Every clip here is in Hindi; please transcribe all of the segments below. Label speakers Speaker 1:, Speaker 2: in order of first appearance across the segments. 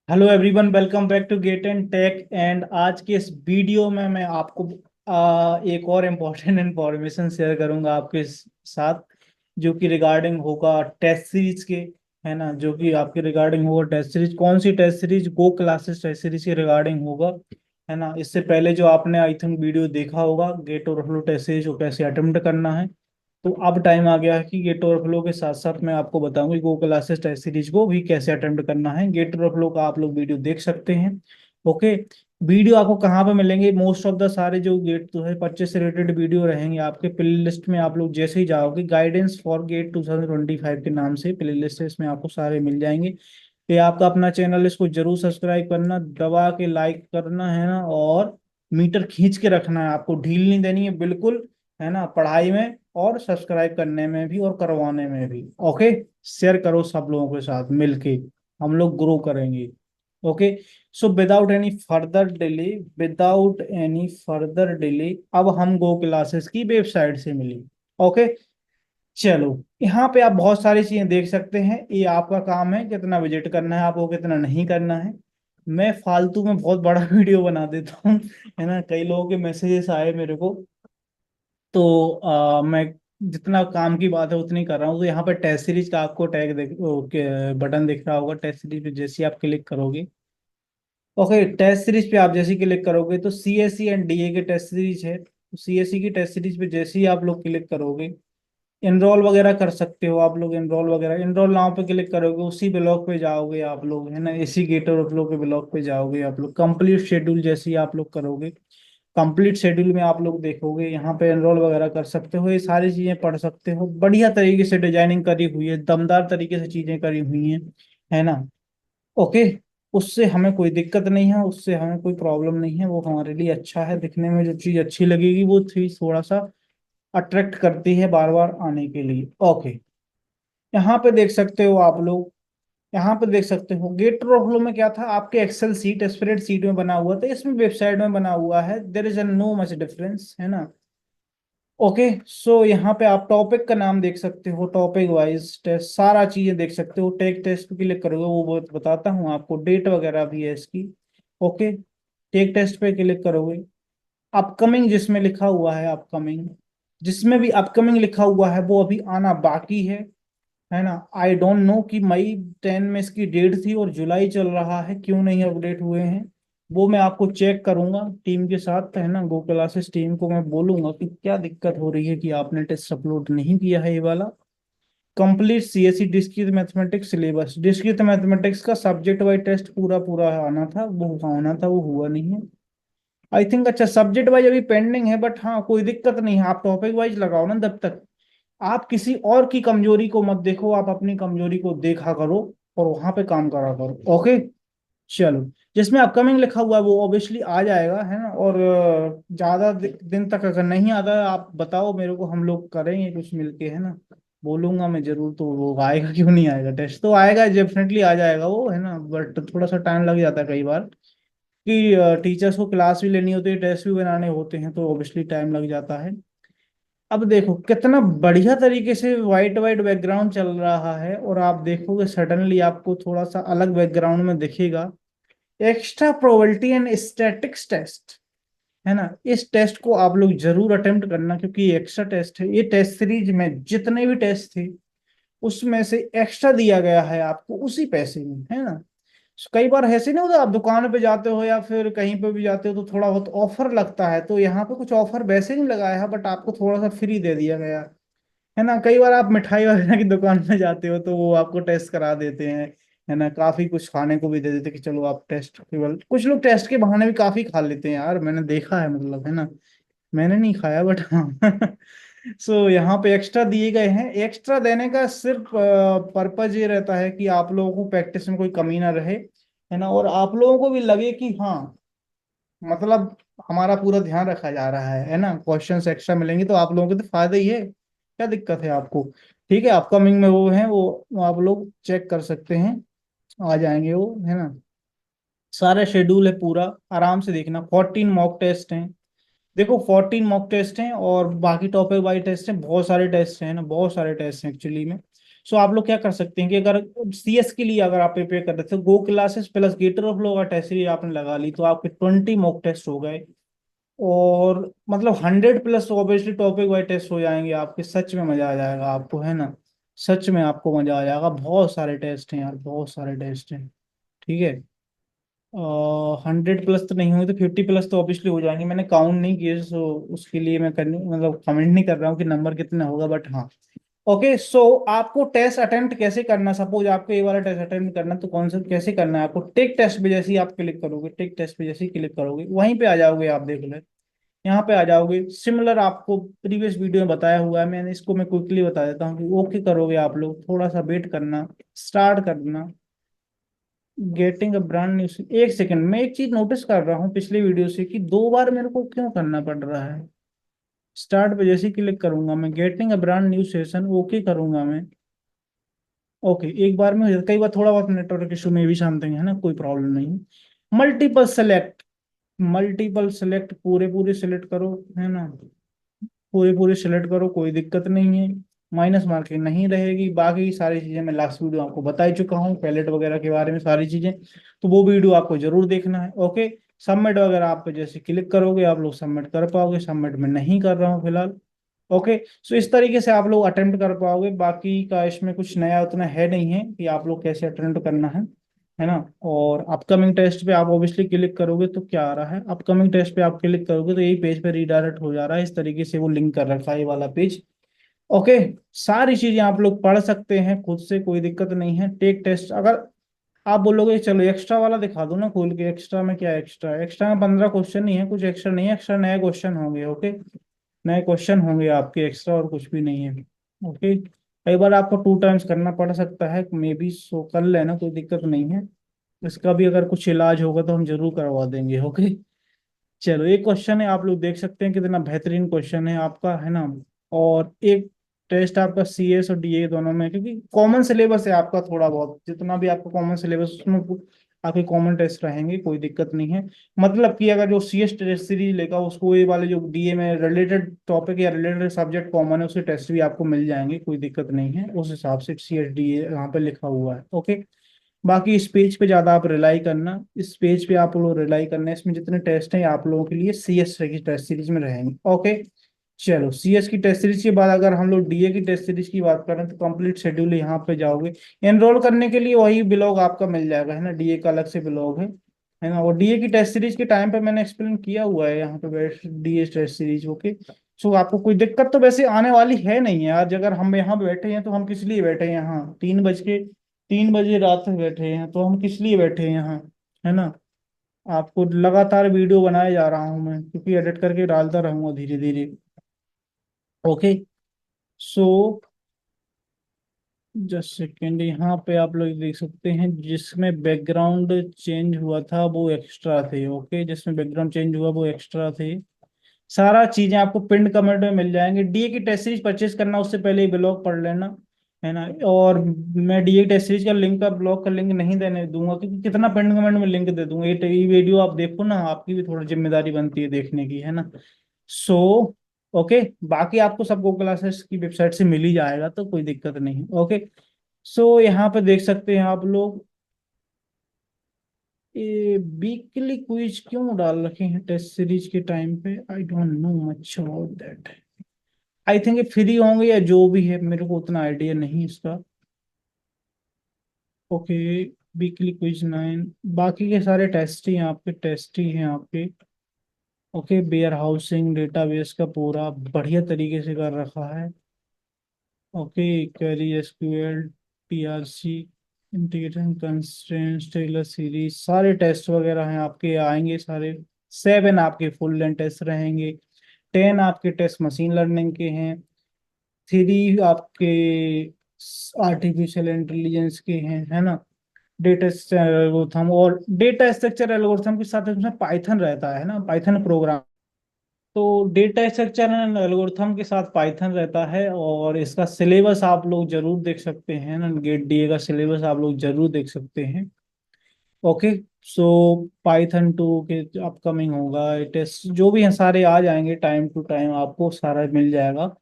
Speaker 1: Hello everyone, welcome back to GATE and tech. And आज के इस वीडियो में मैं आपको एक और इम्पोर्टेंट इंफॉर्मेशन शेयर करूंगा आपके साथ, जो कि रिगार्डिंग होगा टेस्ट सीरीज के। है ना, जो कि आपके रिगार्डिंग होगा टेस्ट सीरीज। कौन सी टेस्ट सीरीज? गो क्लासेस टेस्ट सीरीज के रिगार्डिंग होगा। है ना, इससे पहले जो आपने आई थिंक वीडियो देखा होगा गेट और फ्लो टेस्ट सीरीज को कैसे अटेम्प्ट करना है, तो अब टाइम आ गया है कि गेट ओवरफ्लो के साथ साथ मैं आपको बताऊंगा कि गो क्लासेस टेस्ट सीरीज को भी कैसे अटेम्प्ट करना है। गेट ओवरफ्लो का आप लोग वीडियो देख सकते हैं। ओके। वीडियो आपको कहाँ पे मिलेंगे? मोस्ट ऑफ द सारे जो गेट 2025 से रिलेटेड वीडियो रहेंगे आपके प्ले लिस्ट में। आप लोग जैसे ही जाओगे गाइडेंस फॉर गेट 2025 के नाम से प्ले लिस्ट है, इसमें आपको सारे मिल जाएंगे। ये आपका अपना चैनल, इसको जरूर सब्सक्राइब करना, दबा के लाइक करना है ना, और मीटर खींच के रखना है, आपको ढील नहीं देनी है बिल्कुल। है ना, पढ़ाई में और सब्सक्राइब करने में भी और करवाने में भी। ओके। शेयर करो सब लोगों के साथ मिलके, हम लोग ग्रो करेंगे। Okay. So without any further delay अब हम गो क्लासेस की वेबसाइट से मिली। ओके। चलो, यहाँ पे आप बहुत सारी चीजें देख सकते हैं। ये आपका काम है कितना विजिट करना है आपको, कितना नहीं करना है। मैं फालतू में बहुत बड़ा वीडियो बना देता हूँ। है ना, कई लोगों के मैसेजेस आए मेरे को, तो मैं जितना काम की बात है उतनी कर रहा हूँ। तो यहाँ पे टेस्ट सीरीज का आपको टैग देख बटन दिख रहा होगा। टेस्ट सीरीज पे जैसे ही आप क्लिक करोगे, ओके, टेस्ट सीरीज पे आप जैसे ही क्लिक करोगे तो सीएससी एंड डीए के टेस्ट सीरीज है। तो सीएससी की टेस्ट सीरीज पे जैसे ही आप लोग क्लिक करोगे, इनरोल वगैरह कर सकते हो आप लोग। इनरोल वगैरह, इनरोल नाउ पे क्लिक करोगे, उसी ब्लॉग पे जाओगे आप लोग। है ना, इसी गेटर फ्लो के ब्लॉग पे जाओगे आप लोग। कंप्लीट शेड्यूल जैसे ही आप लोग करोगे, कंप्लीट शेड्यूल में आप लोग देखोगे, यहाँ पे एनरोल वगैरह कर सकते हो, ये सारी चीजें पढ़ सकते हो। बढ़िया तरीके से डिजाइनिंग करी हुई है, दमदार तरीके से चीजें करी हुई हैं। है ना। ओके। उससे हमें कोई दिक्कत नहीं है, उससे हमें कोई प्रॉब्लम नहीं है। वो हमारे लिए अच्छा है, दिखने में जो चीज अच्छी लगेगी वो चीज थोड़ा सा अट्रैक्ट करती है बार बार आने के लिए। ओके। यहाँ पे देख सकते हो आप लोग, यहाँ पे देख सकते हो गेट ओवरफ्लो में क्या था, आपके एक्सेल सीट स्प्रेड सीट में बना हुआ था, इसमें वेबसाइट में बना हुआ है। There is no much difference. है ना। ओके। सो यहाँ पे आप टॉपिक का नाम देख सकते हो, टॉपिक वाइज टेस्ट सारा चीजें देख सकते हो। टेक टेस्ट पे क्लिक करोगे, वो बहुत बताता हूँ आपको, डेट वगैरह भी है इसकी। ओके। टेक टेस्ट पे क्लिक करोगे, अपकमिंग जिसमें लिखा हुआ है, अपकमिंग जिसमें भी अपकमिंग लिखा हुआ है वो अभी आना बाकी है। है ना। आई डोंट नो कि मई 10 में इसकी डेट थी और जुलाई चल रहा है, क्यों नहीं अपडेट हुए हैं। वो मैं आपको चेक करूंगा टीम के साथ। है ना, गो क्लासेस टीम को मैं बोलूंगा कि क्या दिक्कत हो रही है कि आपने टेस्ट अपलोड नहीं किया है ये वाला। Complete CSC discrete mathematics syllabus, discrete mathematics का सब्जेक्ट वाइज टेस्ट पूरा पूरा आना था, वो होना था, वो हुआ नहीं है आई थिंक। अच्छा, सब्जेक्ट वाइज अभी पेंडिंग है, बट हाँ कोई दिक्कत नहीं है, आप टॉपिक वाइज लगाओ ना। तब तक आप किसी और की कमजोरी को मत देखो, आप अपनी कमजोरी को देखा करो और वहां पे काम करा करो। ओके। चलो, जिसमें अपकमिंग लिखा हुआ है वो ऑब्वियसली आ जाएगा। है ना, और ज्यादा दिन तक अगर नहीं आता है, आप बताओ मेरे को, हम लोग करेंगे कुछ मिलके। है ना, बोलूंगा मैं जरूर, तो वो आएगा क्यों नहीं आएगा, टेस्ट तो आएगा, डेफिनेटली आ जाएगा वो। है ना, बट थोड़ा सा टाइम लग जाता है कई बार, कि टीचर्स को क्लास भी लेनी होती है, टेस्ट भी बनाने होते हैं, तो ऑब्वियसली टाइम लग जाता है। अब देखो कितना बढ़िया तरीके से वाइट वाइट बैकग्राउंड चल रहा है, और आप देखोगे सडनली आपको थोड़ा सा अलग बैकग्राउंड में दिखेगा। Extra probability and statics test. है ना, इस टेस्ट को आप लोग जरूर अटेम्प्ट करना, क्योंकि ये एक्स्ट्रा टेस्ट है। ये टेस्ट सीरीज में जितने भी टेस्ट थे उसमें से एक्स्ट्रा दिया गया है आपको उसी पैसे में। है ना। कई बार ऐसे नहीं होता, आप दुकान पे जाते हो या फिर कहीं पे भी जाते हो तो थोड़ा बहुत ऑफर लगता है, तो यहाँ पे कुछ ऑफर वैसे नहीं लगाया है, बट आपको थोड़ा सा फ्री दे दिया गया। है ना, कई बार आप मिठाई वगैरह की दुकान में जाते हो तो वो आपको टेस्ट करा देते हैं। है ना, काफी कुछ खाने को भी दे देते हैं कि चलो आप टेस्ट केवल, कुछ लोग टेस्ट के बहाने भी काफी खा लेते हैं यार, मैंने देखा है, मतलब। है ना, मैंने नहीं खाया बट हाँ। सो यहाँ पे एक्स्ट्रा दिए गए हैं। एक्स्ट्रा देने का सिर्फ पर्पज ये रहता है कि आप लोगों को प्रैक्टिस में कोई कमी ना रहे। है ना, और आप लोगों को भी लगे कि हाँ, मतलब हमारा पूरा ध्यान रखा जा रहा है। है ना, क्वेश्चंस एक्स्ट्रा मिलेंगे तो आप लोगों के तो फायदा ही है, क्या दिक्कत है आपको। ठीक है, अपकमिंग में वो है, वो आप लोग चेक कर सकते हैं, आ जाएंगे वो। है ना, सारा शेड्यूल है पूरा, आराम से देखना। 14 मॉक टेस्ट हैं, देखो 14 मॉक टेस्ट हैं, और बाकी टॉपिक वाइज टेस्ट हैं, बहुत सारे टेस्ट हैं ना, बहुत सारे टेस्ट हैं एक्चुअली में। सो आप लोग क्या कर सकते हैं कि अगर सीएस के लिए अगर आप प्रिपेयर कर रहे थे, गो क्लासेस प्लस गेटर ऑफ फ्लो का टेस्ट सीरीज आपने लगा ली, तो आपके 20 मॉक टेस्ट हो गए, और मतलब 100 plus obviously topic wise test हो जाएंगे आपके। सच में मजा आ जाएगा आपको, है ना, सच में आपको मजा आ जाएगा। बहुत सारे टेस्ट हैं यार, बहुत सारे टेस्ट हैं। ठीक है, 100 प्लस तो नहीं हुए तो 50 प्लस तो ऑब्वियसली हो जाएंगे। मैंने काउंट नहीं किए, सो उसके लिए मैं करने मतलब कमेंट नहीं कर रहा हूँ कि नंबर कितना होगा, बट हाँ। ओके, सो आपको टेस्ट अटेम्प्ट कैसे करना, सपोज आपको ये वाला टेस्ट अटेम्प्ट करना, तो कौन सा कैसे करना है आपको, टेक टेस्ट पे जैसे ही आप क्लिक करोगे, टेक टेस्ट पे जैसे ही क्लिक करोगे वहीं पे आ जाओगे आप, देख लो यहाँ पे आ जाओगे। सिमिलर आपको प्रीवियस वीडियो में बताया हुआ है मैंने, इसको मैं क्विकली बता देता हूँ कि ओके करोगे आप लोग, थोड़ा सा वेट करना, स्टार्ट करना। गेटिंग अ ब्रांड न्यू, एक सेकंड, मैं एक चीज नोटिस कर रहा हूँ पिछले वीडियो से कि 2 बार मेरे को क्यों करना पड़ रहा है। स्टार्ट पे जैसे ही क्लिक करूंगा मैं, getting a brand new session okay करूंगा मैं। ओके, एक बार में हो जाता, कई बार थोड़ा बहुत नेटवर्क इशू में भी समथिंग है ना, कोई प्रॉब्लम नहीं। मल्टीपल सेलेक्ट, मल्टीपल सेलेक्ट, पूरे पूरे सेलेक्ट करो, है ना, पूरे पूरे सिलेक्ट करो, कोई दिक्कत नहीं है। माइनस मार्किंग नहीं रहेगी। बाकी सारी चीजें मैं लास्ट वीडियो आपको बता ही चुका हूँ, पैलेट वगैरह के बारे में सारी चीजें, तो वो वीडियो आपको जरूर देखना है। ओके, सबमिट वगैरह आप जैसे क्लिक करोगे आप लोग सबमिट कर पाओगे, सबमिट में नहीं कर रहा हूँ फिलहाल। ओके, सो इस तरीके से आप लोग अटेम्प्ट कर पाओगे। बाकी का इसमें कुछ नया उतना है नहीं है कि आप लोग कैसे अटेम्प्ट करना है ना। और अपकमिंग टेस्ट पे आप ऑब्वियसली क्लिक करोगे तो क्या आ रहा है, अपकमिंग टेस्ट पे आप क्लिक करोगे तो यही पेज पे रीडायरेक्ट हो जा रहा है, इस तरीके से वो लिंक कर रखा है ये वाला पेज। ओके, सारी चीजें आप लोग पढ़ सकते हैं खुद से, कोई दिक्कत नहीं है। टेक टेस्ट अगर आप बोलोगे चलो एक्स्ट्रा वाला दिखा दो ना खोल के, एक्स्ट्रा में क्या, एक्स्ट्रा एक्स्ट्रा में 15 क्वेश्चन ही है, कुछ एक्स्ट्रा नहीं है, एक्स्ट्रा नए क्वेश्चन होंगे। ओके, नए क्वेश्चन होंगे आपके, एक्स्ट्रा और कुछ भी नहीं है। ओके, कई बार आपको 2 टाइम्स करना पड़ सकता है मे बी, सो कर लेना, कोई दिक्कत नहीं है। इसका भी अगर कुछ इलाज होगा तो हम जरूर करवा देंगे। ओके, चलो एक क्वेश्चन है, आप लोग देख सकते हैं कितना बेहतरीन क्वेश्चन है आपका, है ना। और एक टेस्ट आपका सीएस और डीए दोनों में, क्योंकि कॉमन सिलेबस है आपका, थोड़ा बहुत जितना भी आपका कॉमन सिलेबस उसमें आपके कॉमन टेस्ट रहेंगे, कोई दिक्कत नहीं है। मतलब कि अगर जो सीएस टेस्ट सीरीज लेगा उसको ये वाले जो डीए में रिलेटेड टॉपिक या रिलेटेड सब्जेक्ट कॉमन है उसके टेस्ट भी आपको मिल जाएंगे, कोई दिक्कत नहीं है। उस हिसाब से सीएस डीए यहाँ पे लिखा हुआ है। ओके, बाकी इस पेज पे ज्यादा आप रिलाई करना, इस पेज पे आप लोग रिलाई करना, इसमें जितने टेस्ट हैं आप लोगों के लिए सीएस की टेस्ट सीरीज में रहेंगे। ओके, चलो सीएस की टेस्ट सीरीज के बाद अगर हम लोग डीए की टेस्ट सीरीज की बात करें तो कंप्लीट शेड्यूल यहाँ पे जाओगे। एनरोल करने के लिए वही ब्लॉग आपका मिल जाएगा, है ना, डीए का अलग से ब्लॉग है ना। और डीए की टेस्ट सीरीज के टाइम पे मैंने एक्सप्लेन किया हुआ है यहाँ पे, डीए टेस्ट सीरीज। ओके, सो आपको कोई दिक्कत तो वैसे आने वाली है नहीं है आज, अगर हम यहाँ बैठे हैं तो हम किस लिए बैठे हैं यहाँ, 3 बजे रात में बैठे हैं तो हम किस लिए बैठे हैं यहाँ, है ना। आपको लगातार वीडियो बनाए जा रहा हूँ मैं, क्योंकि एडिट करके डालता रहूंगा धीरे धीरे। ओके, सो जस्ट सेकेंड, यहाँ पे आप लोग देख सकते हैं जिसमें बैकग्राउंड चेंज हुआ था वो एक्स्ट्रा थे। ओके, जिसमें बैकग्राउंड चेंज हुआ वो एक्स्ट्रा थे। सारा चीजें आपको पिंड कमेंट में मिल जाएंगे। डीए की टेस्ट सीरीज परचेज करना उससे पहले ही ब्लॉग पढ़ लेना, है ना। और मैं डीए टेस्ट सीरीज का लिंक का ब्लॉग का लिंक नहीं देने दूंगा, क्योंकि कितना पिंड कमेंट में लिंक दे दूंगा। ये वीडियो आप देखो ना, आपकी भी थोड़ी जिम्मेदारी बनती है देखने की, है ना। सो ओके, बाकी आपको सब गूगल क्लासेस की वेबसाइट से मिल ही जाएगा, तो कोई दिक्कत नहीं है। ओके, सो यहाँ पे देख सकते हैं आप लोग, ये वीकली क्विज क्यों डाल रखे हैं टेस्ट सीरीज के टाइम पे, I don't know much about that. I think ये फ्री होंगे या जो भी है, मेरे को उतना आइडिया नहीं इसका। ओके, वीकली क्विज 9, बाकी के सारे टेस्ट ही हैं आपके, टेस्ट ही हैं आपके। ओके, वेयर हाउसिंग डेटाबेस का पूरा बढ़िया तरीके से कर रखा है। Okay, query SQL, TRC, integration constraints, Taylor series, सारे टेस्ट वगैरह हैं आपके, आएंगे सारे। 7 आपके फुल लेंथ टेस्ट रहेंगे, 10 आपके टेस्ट मशीन लर्निंग के हैं, 3 आपके आर्टिफिशियल इंटेलिजेंस के हैं, है ना। डेटा एल्गोरिथम, और डेटा स्ट्रक्चर एल्गोरिथम के साथ उसमें पाइथन रहता है ना, पाइथन प्रोग्राम। तो डेटा स्ट्रक्चर एंड एल्गोरिथम के साथ पाइथन रहता है। और इसका सिलेबस आप लोग जरूर देख सकते हैं ना, गेट डीए का सिलेबस आप लोग जरूर देख सकते हैं। ओके, सो पाइथन 2 के अपकमिंग होगा, टेस्ट जो भी हैं सारे आ जाएंगे, टाइम टू टाइम आपको सारा मिल जाएगा।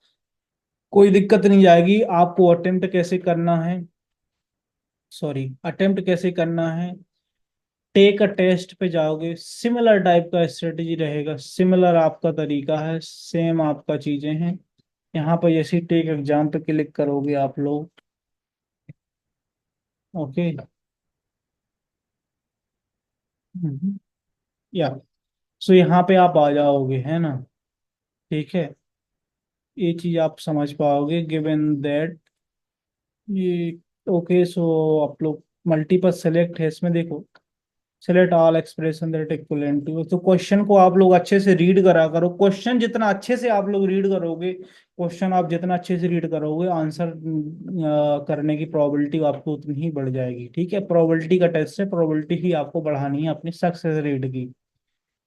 Speaker 1: कोई दिक्कत नहीं आएगी। आपको अटेम्प्ट कैसे करना है, सॉरी, अटेम्प्ट कैसे करना है, टेक अ टेस्ट पे जाओगे, सिमिलर टाइप का स्ट्रेटेजी रहेगा, सिमिलर आपका तरीका है, सेम आपका चीजें हैं। यहाँ पर जैसे टेक एग्जाम पे क्लिक करोगे आप लोग, ओके, या सो यहाँ पे आप आ जाओगे, है ना, ठीक है, ये चीज आप समझ पाओगे गिवन दैट ये, ओके। सो आप लोग मल्टीपल सेलेक्ट है इसमें, देखो, select all expression that equivalent to, तो क्वेश्चन को आप लोग अच्छे से रीड करा करो। क्वेश्चन जितना अच्छे से आप लोग रीड करोगे, क्वेश्चन आप जितना अच्छे से रीड करोगे, आंसर करने की प्रोबेबिलिटी आपको उतनी ही बढ़ जाएगी, ठीक है। प्रोबेबिलिटी का टेस्ट है, प्रोबेबिलिटी ही आपको बढ़ानी है अपनी सक्सेस रेट की।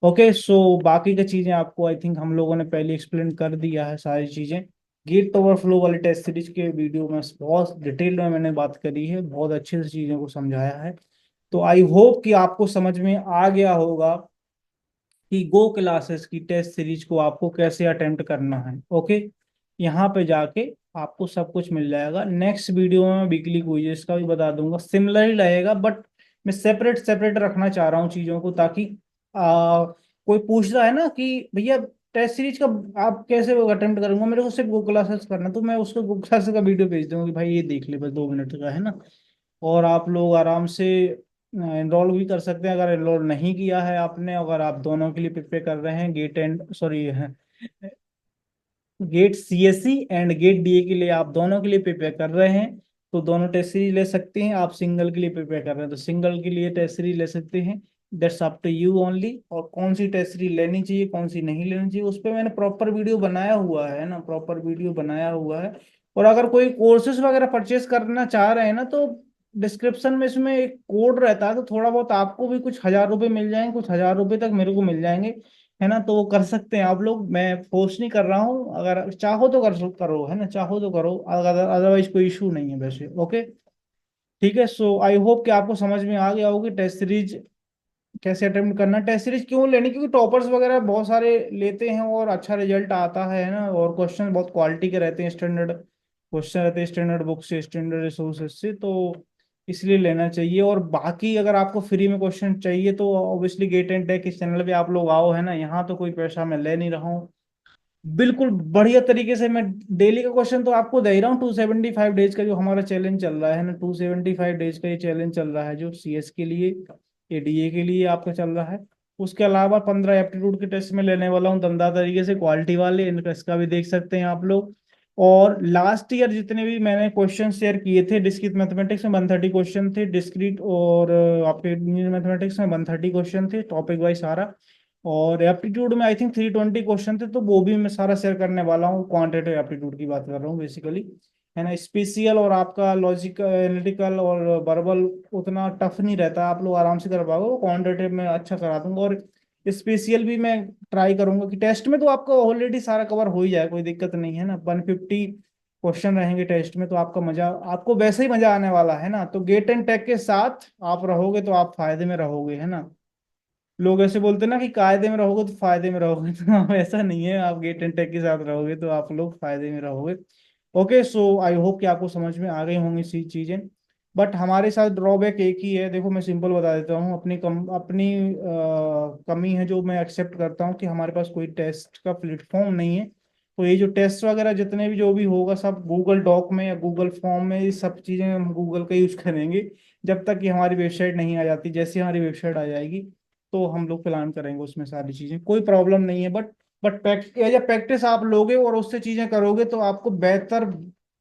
Speaker 1: ओके, सो बाकी की चीजें आपको आई थिंक हम लोगों ने पहले एक्सप्लेन कर दिया है सारी चीजें। गेट ओवरफ्लो वाली टेस्ट सीरीज के वीडियो में बहुत डिटेल में मैंने बात करी है, बहुत अच्छे से चीजों को समझाया है। तो आई होप कि आपको समझ में आ गया होगा कि गो क्लासेस की टेस्ट सीरीज को आपको कैसे अटेम्प्ट करना है, ओके। यहाँ पे जाके आपको सब कुछ मिल जाएगा। नेक्स्ट वीडियो में मैं वीकली क्विज़ेस का भी बता दूंगा, सिमिलर ही रहेगा, बट मैं सेपरेट सेपरेट रखना चाह रहा हूँ चीज़ों को, ताकि कोई पूछ रहा है ना कि भैया टेस्ट सीरीज का आप कैसे अटेम्प्ट करूंगा, मेरे को सिर्फ गो क्लासेस करना, तो मैं उसको गो क्लासेस का वीडियो भेज दूंगा कि भाई ये देख ले, बस 2 मिनट का है ना। और आप लोग आराम से एनरोल भी कर सकते हैं, अगर एनरोल नहीं किया है आपने, अगर आप दोनों के लिए प्रिपेयर कर रहे हैं, GATE and sorry GATE CSC and GATE DA के लिए, आप दोनों के लिए प्रिपेयर कर रहे हैं, तो दोनों टेस्ट सीरीज ले सकते हैं। आप सिंगल के लिए प्रिपेयर कर रहे हैं तो सिंगल के लिए टेस्ट सीरीज ले सकते हैं। That's up to you only. और कौन सी टेस्ट सीरीज लेनी चाहिए, कौन सी नहीं लेनी चाहिए, उस पर मैंने प्रॉपर वीडियो बनाया हुआ है ना, प्रॉपर वीडियो बनाया हुआ है। और अगर कोई कोर्सेज वगैरह परचेज करना चाह रहे हैं ना, तो डिस्क्रिप्शन में इसमें एक कोड रहता है, तो थोड़ा बहुत आपको भी कुछ 1000 रुपये मिल जाएंगे, कुछ 1000 रुपये तक मेरे को मिल जाएंगे, है ना। तो वो कर सकते हैं आप लोग, मैं फोर्स नहीं कर रहा हूँ, अगर चाहो तो करो, है ना, चाहो तो करो, अगर अदरवाइज कोई इशू नहीं है वैसे, ओके। ठीक है, सो आई होप कि आपको समझ में आ गया होगी टेस्ट सीरीज कैसे अटेम्प्ट करना, टेस्ट सीरीज क्यों लेनी, क्योंकि टॉपर्स वगैरह बहुत सारे लेते हैं और अच्छा रिजल्ट आता है ना, और क्वेश्चन बहुत क्वालिटी के रहते हैं, स्टैंडर्ड क्वेश्चन रहते हैं, स्टैंडर्ड बुक से, स्टैंडर्ड रिसोर्सेज से, तो इसलिए लेना चाहिए। और बाकी अगर आपको फ्री में क्वेश्चन चाहिए तो ऑब्वियसली गेट एंड टेक इस चैनल पे आप लोग आओ, है ना, यहाँ तो कोई पैसा मैं ले नहीं रहा हूँ, बिल्कुल बढ़िया तरीके से मैं डेली का क्वेश्चन तो आपको दे ही रहा हूँ। 275 डेज का जो हमारा चैलेंज चल रहा है ना, 275 डेज का ये चैलेंज चल रहा है जो सीएस के लिए, एडीए के लिए आपका चल रहा है। उसके अलावा 15 एप्टीट्यूड के टेस्ट में लेने वाला हूँ दमदार तरीके से, क्वालिटी वाले, इनका इसका भी देख सकते हैं आप लोग। और लास्ट ईयर जितने भी मैंने क्वेश्चन शेयर किए थे, डिस्क्रीट मैथमेटिक्स में 130 क्वेश्चन थे, डिस्क्रीट और आपके मैथमेटिक्स में 130 क्वेश्चन थे, टॉपिक वाइज सारा। और एप्टीट्यूड में आई थिंक 320 क्वेश्चन थे, तो वो भी मैं सारा शेयर करने वाला हूँ, क्वांटिटेटिव एप्टीट्यूड की बात कर रहा हूँ बेसिकली, है ना। स्पेशियल और आपका लॉजिकल एनालिटिकल और वर्बल उतना टफ नहीं रहता, आप लोग आराम से कर पाओगे, वो क्वांटिटेटिव में अच्छा करा दूंगा। और स्पेशियल भी मैं ट्राई करूंगा कि टेस्ट में तो आपको ऑलरेडी सारा कवर हो ही जाए, कोई दिक्कत नहीं है ना, 150 क्वेश्चन रहेंगे टेस्ट में, तो आपका मजा, आपको वैसे ही मजा आने वाला है ना। तो गेट एंड टेक के साथ आप रहोगे तो आप फायदे में रहोगे, है ना। लोग ऐसे बोलते हैं ना कि कायदे में रहोगे तो फायदे में रहोगे, तो ऐसा नहीं है, आप गेट एंड टेक के साथ रहोगे तो आप लोग फायदे में रहोगे। ओके, सो आई होप कि आपको समझ में आ गई होंगी सी चीजें। बट हमारे साथ ड्रॉबैक एक ही है, देखो मैं सिंपल बता देता हूँ, अपनी कमी है जो मैं एक्सेप्ट करता हूँ, कि हमारे पास कोई टेस्ट का प्लेटफॉर्म नहीं है। तो ये जो टेस्ट वगैरह जितने भी जो भी होगा सब गूगल डॉक में या गूगल फॉर्म में, ये सब चीज़ें हम गूगल का यूज करेंगे, जब तक कि हमारी वेबसाइट नहीं आ जाती। जैसे हमारी वेबसाइट आ जाएगी तो हम लोग प्लान करेंगे उसमें सारी चीजें, कोई प्रॉब्लम नहीं है। बट प्रैक्टिस आप लोगे और उससे चीजें करोगे तो आपको बेहतर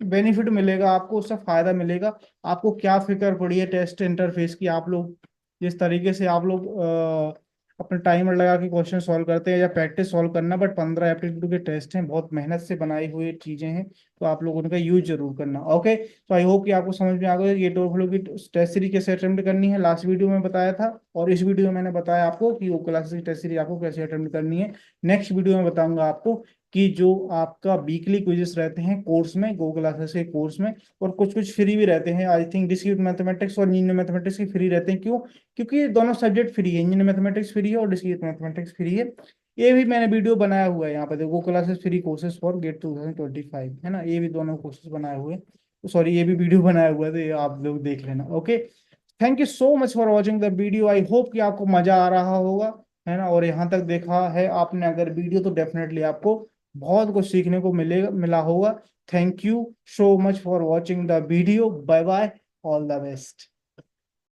Speaker 1: बेनिफिट मिलेगा, आपको उससे फायदा मिलेगा। आपको क्या फिक्र पड़ी है टेस्ट इंटरफेस की, आप लोग जिस तरीके से आप लोग अपना टाइमर लगा के क्वेश्चन सॉल्व करते हैं या प्रैक्टिस सॉल्व करना, बट 15 एप्टीट्यूड के टेस्ट हैं, बहुत मेहनत से बनाई हुई चीजें हैं, तो आप लोग उनका यूज जरूर करना, ओके। तो आई होप कि आपको समझ में आ गया ये टोफलो की टेस्ट सीरीज कैसे अटेम्प्ट करनी है, लास्ट वीडियो में बताया था, और इस वीडियो में मैंने बताया आपको कि वो क्लासेस की टेस्ट सीरीज आपको कैसे अटेम्प्ट करनी है। नेक्स्ट वीडियो में बताऊंगा आपको कि जो आपका वीकली क्विजेस रहते हैं कोर्स में, गो क्लासेस के कोर्स में, और कुछ कुछ फ्री भी रहते हैं, आई थिंक डिस्क्रीट मैथमेटिक्स और लीनियर मैथमेटिक्स की फ्री रहते हैं, क्यों, क्योंकि ये दोनों सब्जेक्ट फ्री है, इंजीनियर मैथमेटिक्स फ्री है और डिस्क्रीट मैथमेटिक्स फ्री है। ये भी मैंने वीडियो बनाया हुआ है, यहाँ पे देखो classes free courses for GATE 2025, है ना, ये भी दोनों कोर्सेज बनाए हुए, सॉरी ये भी वीडियो बनाया हुआ है, तो ये आप लोग देख लेना। Okay, thank you so much for watching the video, I hope कि आपको मजा आ रहा होगा, है ना, और यहाँ तक देखा है आपने अगर वीडियो तो डेफिनेटली आपको बहुत कुछ सीखने को मिला होगा। Thank you so much for watching the video, bye bye, all the best.